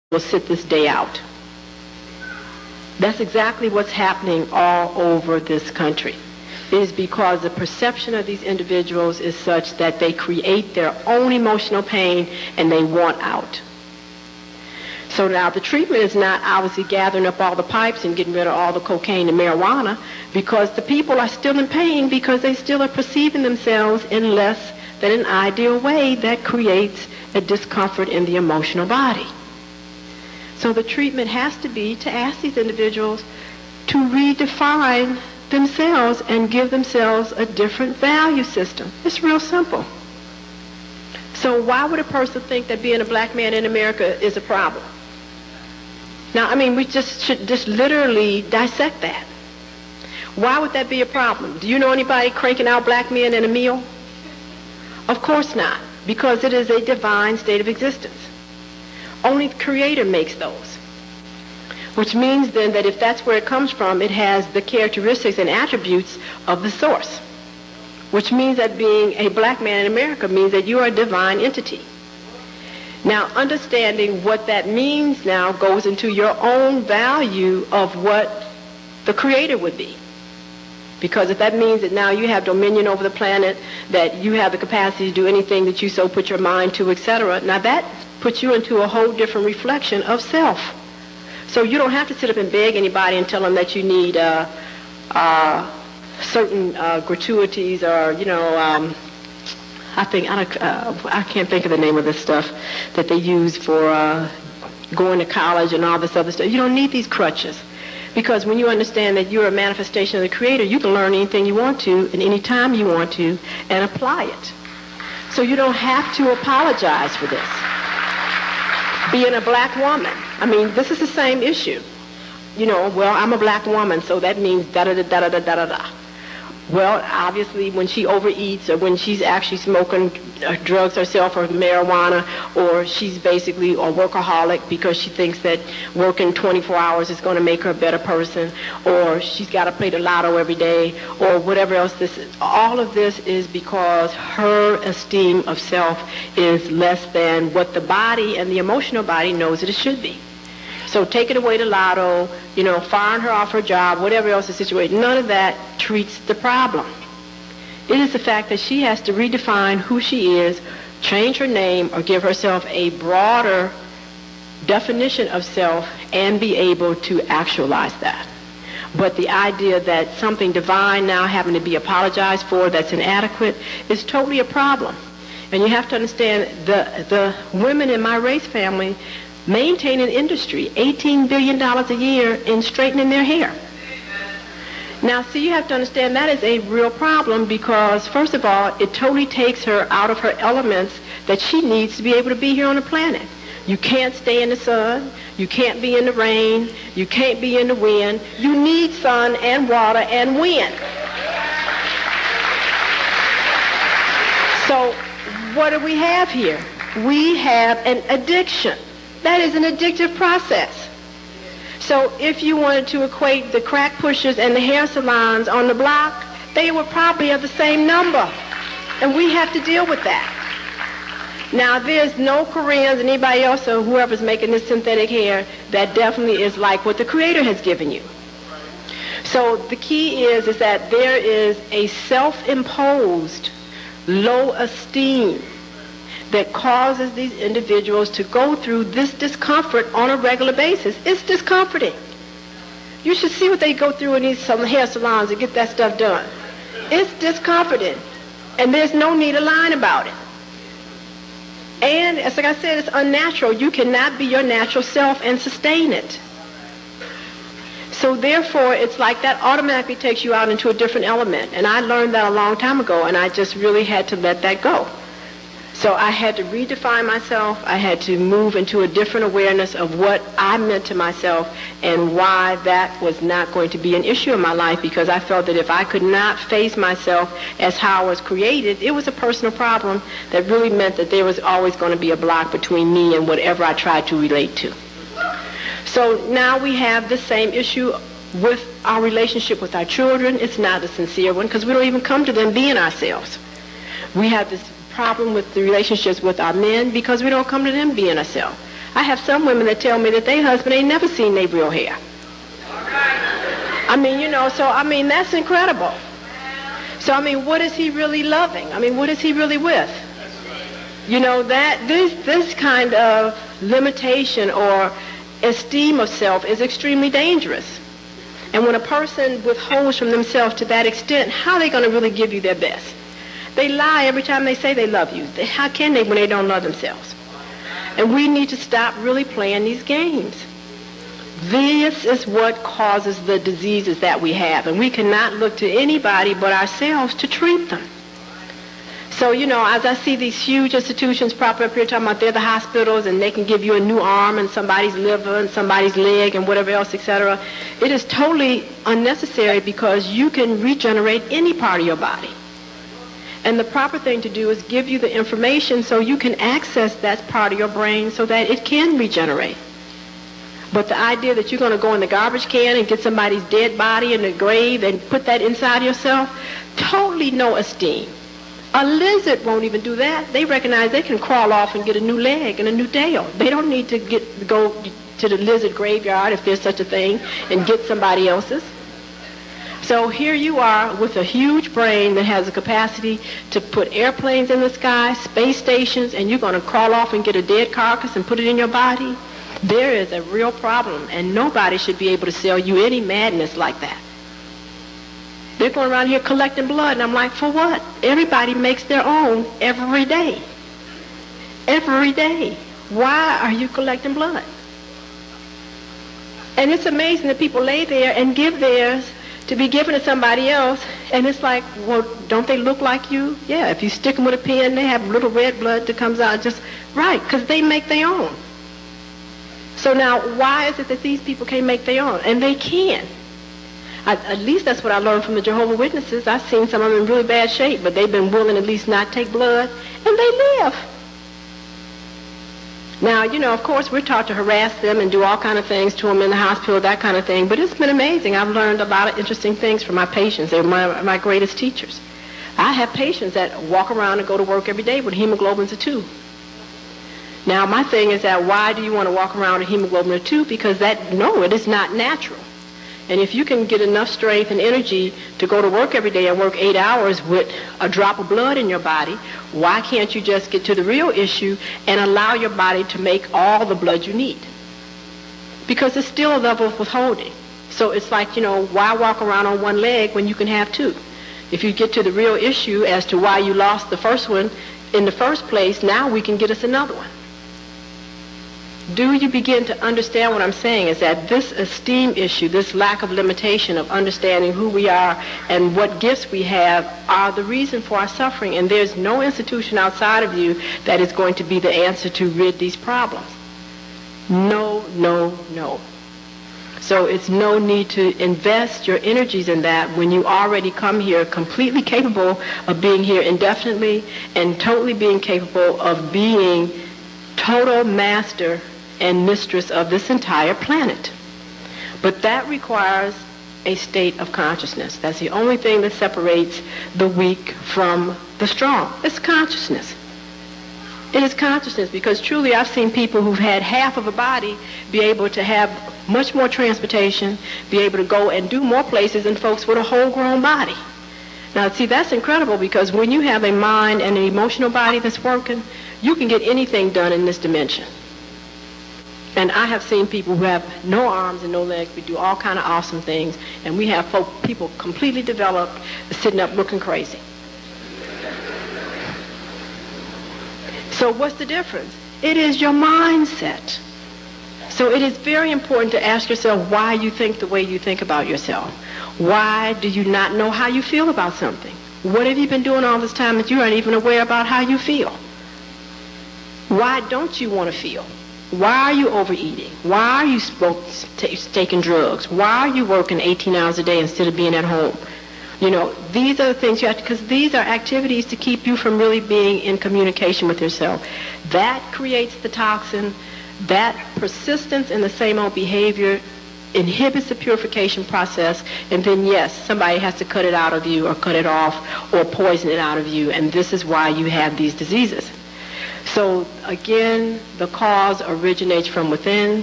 will sit this day out. That's exactly what's happening all over this country. It is because the perception of these individuals is such that they create their own emotional pain and they want out. So now the treatment is not obviously gathering up all the pipes and getting rid of all the cocaine and marijuana, because the people are still in pain because they still are perceiving themselves in less than an ideal way that creates a discomfort in the emotional body. So the treatment has to be to ask these individuals to redefine themselves and give themselves a different value system. It's real simple. So why would a person think that being a black man in America is a problem? Now, I mean, we just should just literally dissect that. Why would that be a problem? Do you know anybody cranking out black men in a meal? Of course not, because it is a divine state of existence. Only the Creator makes those. Which means then that if that's where it comes from, it has the characteristics and attributes of the source. Which means that being a black man in America means that you are a divine entity. Now, understanding what that means now goes into your own value of what the Creator would be. Because if that means that now you have dominion over the planet, that you have the capacity to do anything that you so put your mind to, etc., now that puts you into a whole different reflection of self. So you don't have to sit up and beg anybody and tell them that you need certain gratuities or, I can't think of the name of this stuff that they use for going to college and all this other stuff. You don't need these crutches. Because when you understand that you're a manifestation of the Creator, you can learn anything you want to and any time you want to and apply it. So you don't have to apologize for this. Being a black woman, I mean, this is the same issue. Well, I'm a black woman, so that means da-da-da-da-da-da-da-da. Well, obviously, when she overeats or when she's actually smoking drugs herself or marijuana, or she's basically a workaholic because she thinks that working 24 hours is going to make her a better person, or she's got to play the lotto every day, or whatever else this is. All of this is because her esteem of self is less than what the body and the emotional body knows that it should be. So taking away the lotto, firing her off her job, whatever else the situation, none of that treats the problem. It is the fact that she has to redefine who she is, change her name, or give herself a broader definition of self and be able to actualize that. But the idea that something divine now having to be apologized for that's inadequate is totally a problem. And you have to understand the women in my race family maintain an industry, $18 billion a year in straightening their hair. Now, see, you have to understand that is a real problem because, first of all, it totally takes her out of her elements that she needs to be able to be here on the planet. You can't stay in the sun. You can't be in the rain. You can't be in the wind. You need sun and water and wind. So what do we have here? We have an addiction. That is an addictive process. So if you wanted to equate the crack pushers and the hair salons on the block, they would probably have the same number. And we have to deal with that. Now, there's no Koreans and anybody else or whoever's making this synthetic hair that definitely is like what the Creator has given you. So the key is that there is a self-imposed low esteem that causes these individuals to go through this discomfort on a regular basis. It's discomforting. You should see what they go through in these hair salons to get that stuff done. It's discomforting. And there's no need of lying about it. And, as like I said, it's unnatural. You cannot be your natural self and sustain it. So therefore, it's like that automatically takes you out into a different element. And I learned that a long time ago, and I just really had to let that go. So I had to redefine myself. I had to move into a different awareness of what I meant to myself and why that was not going to be an issue in my life, because I felt that if I could not face myself as how I was created, it was a personal problem that really meant that there was always going to be a block between me and whatever I tried to relate to. So now we have the same issue with our relationship with our children. It's not a sincere one because we don't even come to them being ourselves. We have this problem with the relationships with our men because we don't come to them being ourselves. I have some women that tell me that their husband ain't never seen their real hair. I mean, that's incredible. So, what is he really loving? What is he really with? That this kind of limitation or esteem of self is extremely dangerous. And when a person withholds from themselves to that extent, how are they going to really give you their best? They lie every time they say they love you. How can they when they don't love themselves? And we need to stop really playing these games. This is what causes the diseases that we have, and we cannot look to anybody but ourselves to treat them. So, as I see these huge institutions propping up here talking about they're the hospitals and they can give you a new arm and somebody's liver and somebody's leg and whatever else, etc., it is totally unnecessary because you can regenerate any part of your body. And the proper thing to do is give you the information so you can access that part of your brain so that it can regenerate. But the idea that you're going to go in the garbage can and get somebody's dead body in the grave and put that inside yourself, totally no esteem. A lizard won't even do that. They recognize they can crawl off and get a new leg and a new tail. They don't need to go to the lizard graveyard, if there's such a thing, and get somebody else's. So here you are with a huge brain that has the capacity to put airplanes in the sky, space stations, and you're going to crawl off and get a dead carcass and put it in your body. There is a real problem, and nobody should be able to sell you any madness like that. They're going around here collecting blood, and I'm like, for what? Everybody makes their own every day. Every day. Why are you collecting blood? And it's amazing that people lay there and give theirs to be given to somebody else, and it's like, well, don't they look like you? Yeah, if you stick them with a pin, they have little red blood that comes out just right, because they make their own. So now, why is it that these people can't make their own? And they can. At least that's what I learned from the Jehovah's Witnesses. I've seen some of them in really bad shape, but they've been willing to at least not take blood, and they live. Now, of course, we're taught to harass them and do all kind of things to them in the hospital, that kind of thing, but it's been amazing. I've learned a lot of interesting things from my patients. They're my greatest teachers. I have patients that walk around and go to work every day with hemoglobins of 2. Now, my thing is that why do you want to walk around with hemoglobin of 2? Because it is not natural. And if you can get enough strength and energy to go to work every day and work 8 hours with a drop of blood in your body, why can't you just get to the real issue and allow your body to make all the blood you need? Because it's still a level of withholding. So it's like, why walk around on one leg when you can have 2? If you get to the real issue as to why you lost the first one in the first place, now we can get us another one. Do you begin to understand what I'm saying is that this esteem issue, this lack of limitation of understanding who we are and what gifts we have are the reason for our suffering, and there's no institution outside of you that is going to be the answer to rid these problems. No, no, no. So it's no need to invest your energies in that when you already come here completely capable of being here indefinitely and totally being capable of being total master and mistress of this entire planet. But that requires a state of consciousness. That's the only thing that separates the weak from the strong. It's consciousness. It is consciousness, because truly I've seen people who've had half of a body be able to have much more transportation, be able to go and do more places than folks with a whole grown body. Now, see, that's incredible, because when you have a mind and an emotional body that's working, you can get anything done in this dimension. And I have seen people who have no arms and no legs, we do all kind of awesome things, and we have people completely developed sitting up looking crazy. So what's the difference? It is your mindset. So it is very important to ask yourself why you think the way you think about yourself. Why do you not know how you feel about something? What have you been doing all this time that you aren't even aware about how you feel? Why don't you want to feel? Why are you overeating? Why are you taking drugs? Why are you working 18 hours a day instead of being at home? These are the things you have to, because these are activities to keep you from really being in communication with yourself. That creates the toxin. That persistence in the same old behavior inhibits the purification process, and then yes, somebody has to cut it out of you or cut it off or poison it out of you, and this is why you have these diseases. So again, the cause originates from within.